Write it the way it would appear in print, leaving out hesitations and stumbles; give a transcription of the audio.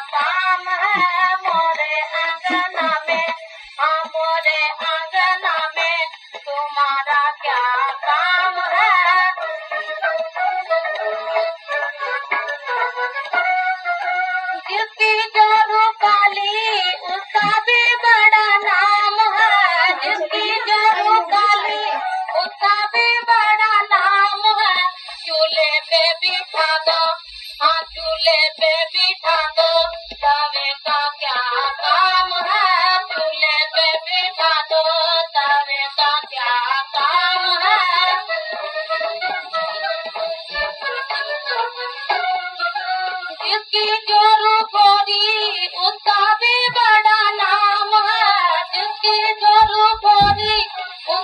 काम है मोरे अंगना में, हाँ मोरे अंगना में तुम्हारा क्या काम है। जिसकी जोरू काली उसका भी बड़ा नाम है, जिसकी जोरू काली उसका भी बड़ा नाम है। चूल्हे पे बिठा दो, हाँ चूल्हे पे बिठा दो, तवे का क्या काम है। चूल्हे पे बिठा दो, तवे का क्या काम है। जिसकी जोरू गोरी